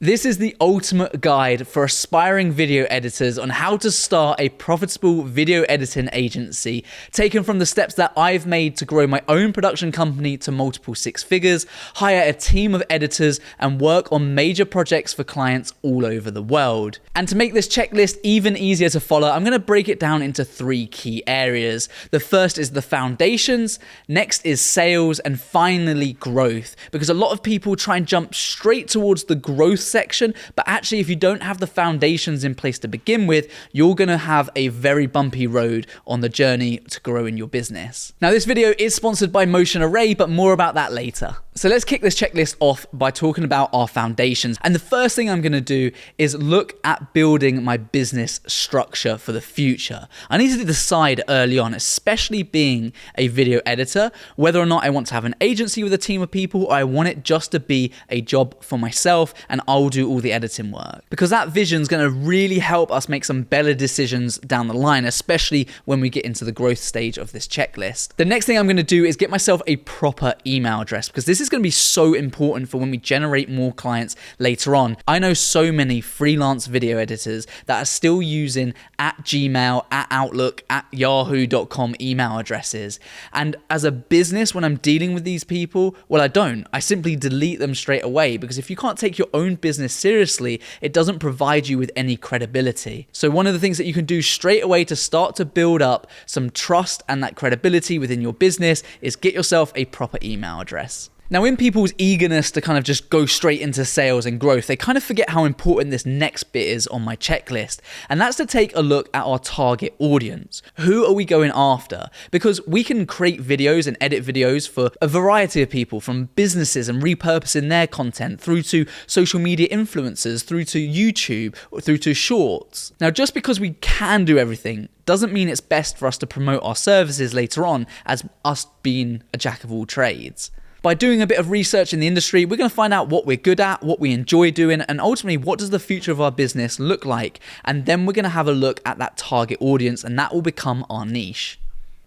This is the ultimate guide for aspiring video editors on how to start a profitable video editing agency, taken from the steps that I've made to grow my own production company to multiple six figures, hire a team of editors, and work on major projects for clients all over the world. And to make this checklist even easier to follow, I'm going to break it down into three key areas. The first is the foundations, next is sales, and finally growth. Because a lot of people try and jump straight towards the growth section, but actually if you don't have the foundations in place to begin with, you're going to have a very bumpy road on the journey to growing your business. Now this video is sponsored by Motion Array, but more about that later. So let's kick this checklist off by talking about our foundations. And the first thing I'm going to do is look at building my business structure for the future. I need to decide early on, especially being a video editor, whether or not I want to have an agency with a team of people or I want it just to be a job for myself and I'll do all the editing work. Because that vision is going to really help us make some better decisions down the line, especially when we get into the growth stage of this checklist. The next thing I'm going to do is get myself a proper email address, because this is going to be so important for when we generate more clients later on. I know so many freelance video editors that are still using @Gmail, @Outlook, @Yahoo.com email addresses. And as a business, when I'm dealing with these people, well, I don't. I simply delete them straight away, because if you can't take your own business seriously, it doesn't provide you with any credibility. So one of the things that you can do straight away to start to build up some trust and that credibility within your business is get yourself a proper email address. Now, in people's eagerness to kind of just go straight into sales and growth, they kind of forget how important this next bit is on my checklist. And that's to take a look at our target audience. Who are we going after? Because we can create videos and edit videos for a variety of people, from businesses and repurposing their content through to social media influencers, through to YouTube, or through to shorts. Now, just because we can do everything doesn't mean it's best for us to promote our services later on as us being a jack of all trades. By doing a bit of research in the industry, we're going to find out what we're good at, what we enjoy doing, and ultimately, what does the future of our business look like? And then we're going to have a look at that target audience, and that will become our niche.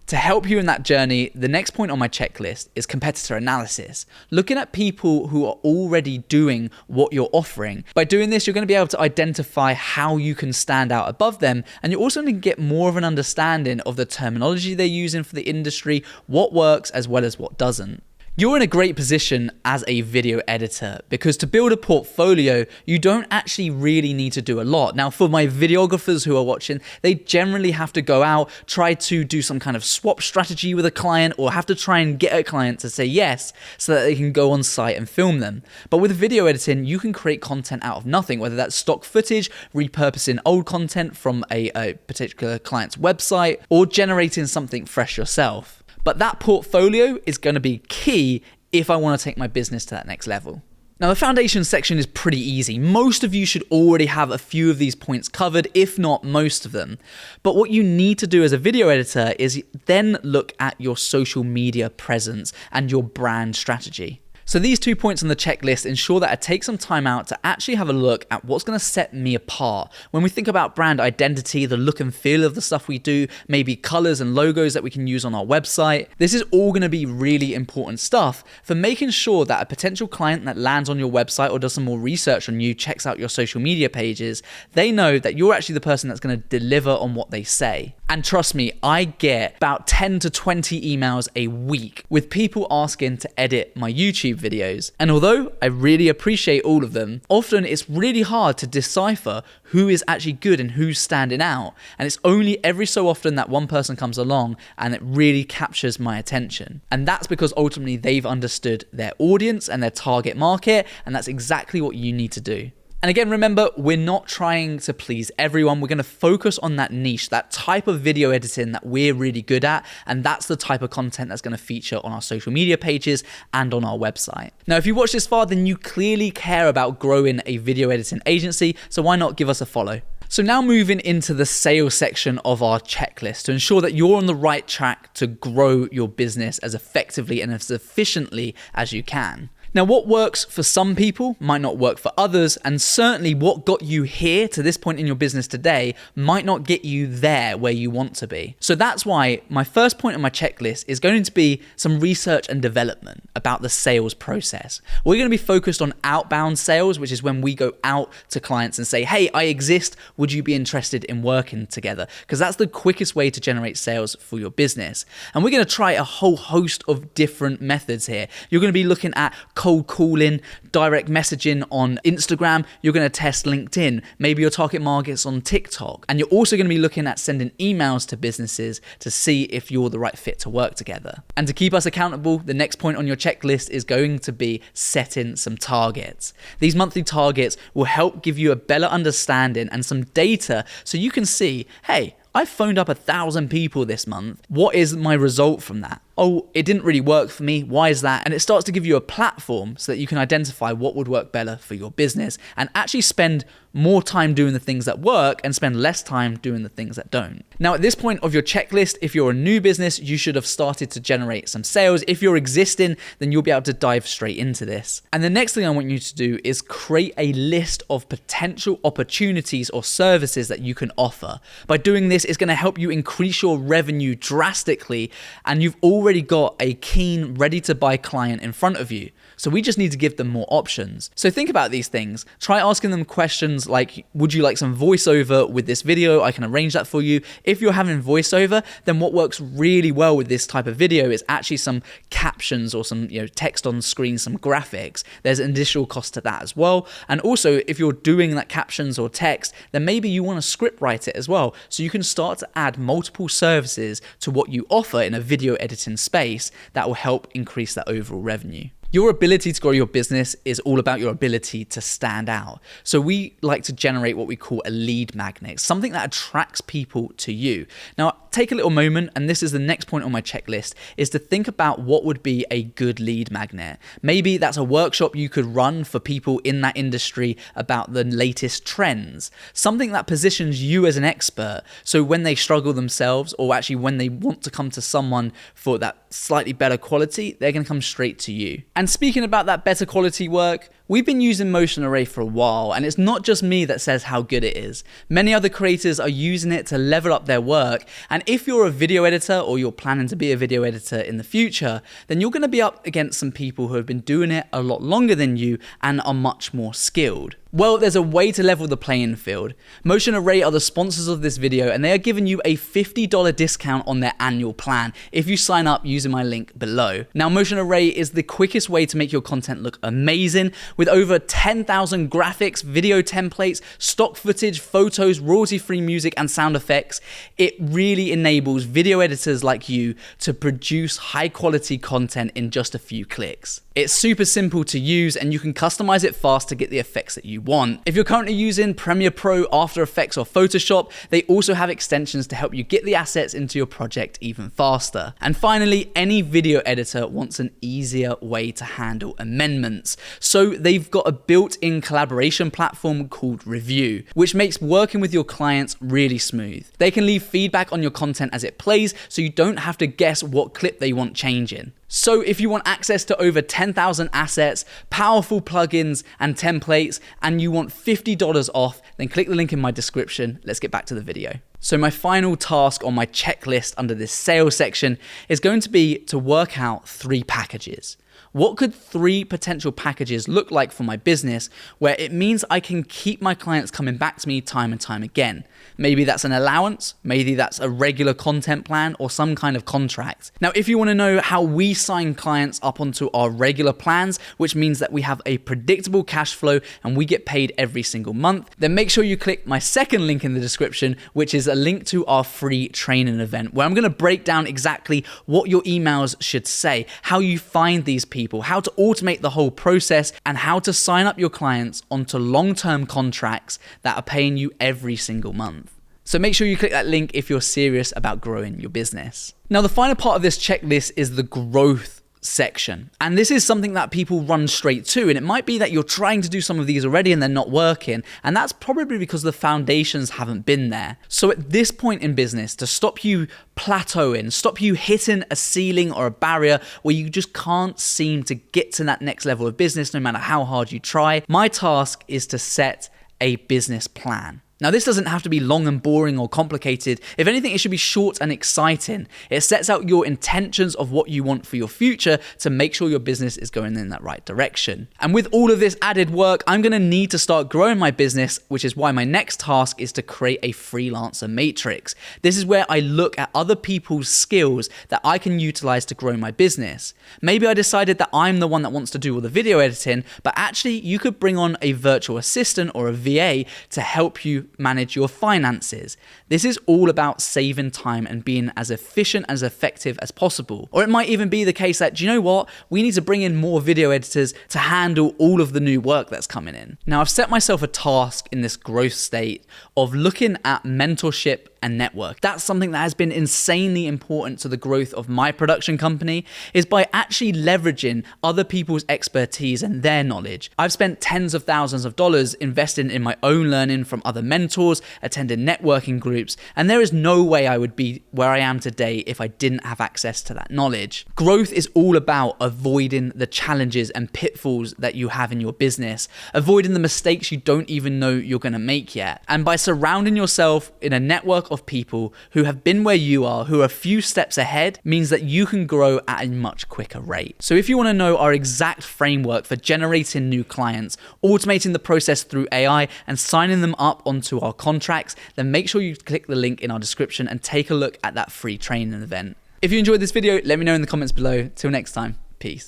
To help you in that journey, the next point on my checklist is competitor analysis. Looking at people who are already doing what you're offering. By doing this, you're going to be able to identify how you can stand out above them, and you're also going to get more of an understanding of the terminology they're using for the industry, what works as well as what doesn't. You're in a great position as a video editor, because to build a portfolio, you don't actually really need to do a lot. Now, for my videographers who are watching, they generally have to go out, try to do some kind of swap strategy with a client, or have to try and get a client to say yes so that they can go on site and film them. But with video editing, you can create content out of nothing, whether that's stock footage, repurposing old content from a particular client's website, or generating something fresh yourself. But that portfolio is going to be key if I want to take my business to that next level. Now, the foundation section is pretty easy. Most of you should already have a few of these points covered, if not most of them. But what you need to do as a video editor is then look at your social media presence and your brand strategy. So these 2 points on the checklist ensure that I take some time out to actually have a look at what's going to set me apart. When we think about brand identity, the look and feel of the stuff we do, maybe colors and logos that we can use on our website, this is all going to be really important stuff for making sure that a potential client that lands on your website or does some more research on you, checks out your social media pages, they know that you're actually the person that's going to deliver on what they say. And trust me, I get about 10 to 20 emails a week with people asking to edit my YouTube videos. And although I really appreciate all of them, often it's really hard to decipher who is actually good and who's standing out. And it's only every so often that one person comes along and it really captures my attention. And that's because ultimately they've understood their audience and their target market, and that's exactly what you need to do. And again, remember, we're not trying to please everyone. We're going to focus on that niche, that type of video editing that we're really good at. And that's the type of content that's going to feature on our social media pages and on our website. Now, if you watched this far, then you clearly care about growing a video editing agency. So why not give us a follow? So now moving into the sales section of our checklist to ensure that you're on the right track to grow your business as effectively and as efficiently as you can. Now, what works for some people might not work for others, and certainly what got you here to this point in your business today might not get you there where you want to be. So that's why my first point on my checklist is going to be some research and development about the sales process. We're going to be focused on outbound sales, which is when we go out to clients and say, hey, I exist, would you be interested in working together? Because that's the quickest way to generate sales for your business. And we're going to try a whole host of different methods here. You're going to be looking at cold calling, direct messaging on Instagram. You're going to test LinkedIn, maybe your target markets on TikTok. And you're also going to be looking at sending emails to businesses to see if you're the right fit to work together. And to keep us accountable, the next point on your checklist is going to be setting some targets. These monthly targets will help give you a better understanding and some data so you can see, hey, I phoned up 1,000 people this month. What is my result from that? Oh, it didn't really work for me. Why is that? And it starts to give you a platform so that you can identify what would work better for your business and actually spend more time doing the things that work and spend less time doing the things that don't. Now, at this point of your checklist, if you're a new business, you should have started to generate some sales. If you're existing, then you'll be able to dive straight into this. And the next thing I want you to do is create a list of potential opportunities or services that you can offer. By doing this, it's going to help you increase your revenue drastically, and you've already got a keen, ready to buy client in front of you. So we just need to give them more options. So think about these things. Try asking them questions like, would you like some voiceover with this video? I can arrange that for you. If you're having voiceover, then what works really well with this type of video is actually some captions or some text on screen, some graphics. There's an additional cost to that as well. And also, if you're doing that captions or text, then maybe you want to script write it as well. So you can start to add multiple services to what you offer in a video editing space that will help increase that overall revenue. Your ability to grow your business is all about your ability to stand out. So we like to generate what we call a lead magnet, something that attracts people to you. Now, take a little moment, and this is the next point on my checklist, is to think about what would be a good lead magnet. Maybe that's a workshop you could run for people in that industry about the latest trends, something that positions you as an expert. So when they struggle themselves, or actually when they want to come to someone for that slightly better quality, they're going to come straight to you. And speaking about that better quality work, we've been using Motion Array for a while, and it's not just me that says how good it is. Many other creators are using it to level up their work, and if you're a video editor or you're planning to be a video editor in the future, then you're going to be up against some people who have been doing it a lot longer than you and are much more skilled. Well, there's a way to level the playing field. Motion Array are the sponsors of this video, and they are giving you a $50 discount on their annual plan if you sign up using my link below. Now, Motion Array is the quickest way to make your content look amazing, with over 10,000 graphics, video templates, stock footage, photos, royalty-free music, and sound effects. It really enables video editors like you to produce high-quality content in just a few clicks. It's super simple to use, and you can customize it fast to get the effects that you want. If you're currently using Premiere Pro, After Effects, or Photoshop, they also have extensions to help you get the assets into your project even faster. And finally, any video editor wants an easier way to handle amendments. So they've got a built-in collaboration platform called Review, which makes working with your clients really smooth. They can leave feedback on your content as it plays, so you don't have to guess what clip they want changing. So if you want access to over 10,000 assets, powerful plugins and templates, and you want $50 off, then click the link in my description. Let's get back to the video. So my final task on my checklist under this sales section is going to be to work out 3 packages. What could 3 potential packages look like for my business where it means I can keep my clients coming back to me time and time again? Maybe that's an allowance, maybe that's a regular content plan, or some kind of contract. Now, if you want to know how we sign clients up onto our regular plans, which means that we have a predictable cash flow and we get paid every single month, then make sure you click my second link in the description, which is a link to our free training event, where I'm going to break down exactly what your emails should say, how you find these people, how to automate the whole process, and how to sign up your clients onto long-term contracts that are paying you every single month. So make sure you click that link if you're serious about growing your business. Now, the final part of this checklist is the growth section. And this is something that people run straight to. And it might be that you're trying to do some of these already and they're not working. And that's probably because the foundations haven't been there. So at this point in business, to stop you plateauing, stop you hitting a ceiling or a barrier where you just can't seem to get to that next level of business, no matter how hard you try, my task is to set a business plan. Now, this doesn't have to be long and boring or complicated. If anything, it should be short and exciting. It sets out your intentions of what you want for your future to make sure your business is going in that right direction. And with all of this added work, I'm going to need to start growing my business, which is why my next task is to create a freelancer matrix. This is where I look at other people's skills that I can utilize to grow my business. Maybe I decided that I'm the one that wants to do all the video editing, but actually you could bring on a virtual assistant or a VA to help you manage your finances. This is all about saving time and being as efficient, as effective as possible. Or it might even be the case that, do you know what? We need to bring in more video editors to handle all of the new work that's coming in. Now, I've set myself a task in this growth state of looking at mentorship and network. That's something that has been insanely important to the growth of my production company, is by actually leveraging other people's expertise and their knowledge. I've spent tens of thousands of dollars investing in my own learning from other mentors, attending networking groups, and there is no way I would be where I am today if I didn't have access to that knowledge. Growth is all about avoiding the challenges and pitfalls that you have in your business, avoiding the mistakes you don't even know you're going to make yet. And by surrounding yourself in a network of people who have been where you are, who are a few steps ahead, means that you can grow at a much quicker rate. So if you want to know our exact framework for generating new clients, automating the process through AI, and signing them up onto our contracts, then make sure you click the link in our description and take a look at that free training event. If you enjoyed this video, let me know in the comments below. Till next time, peace.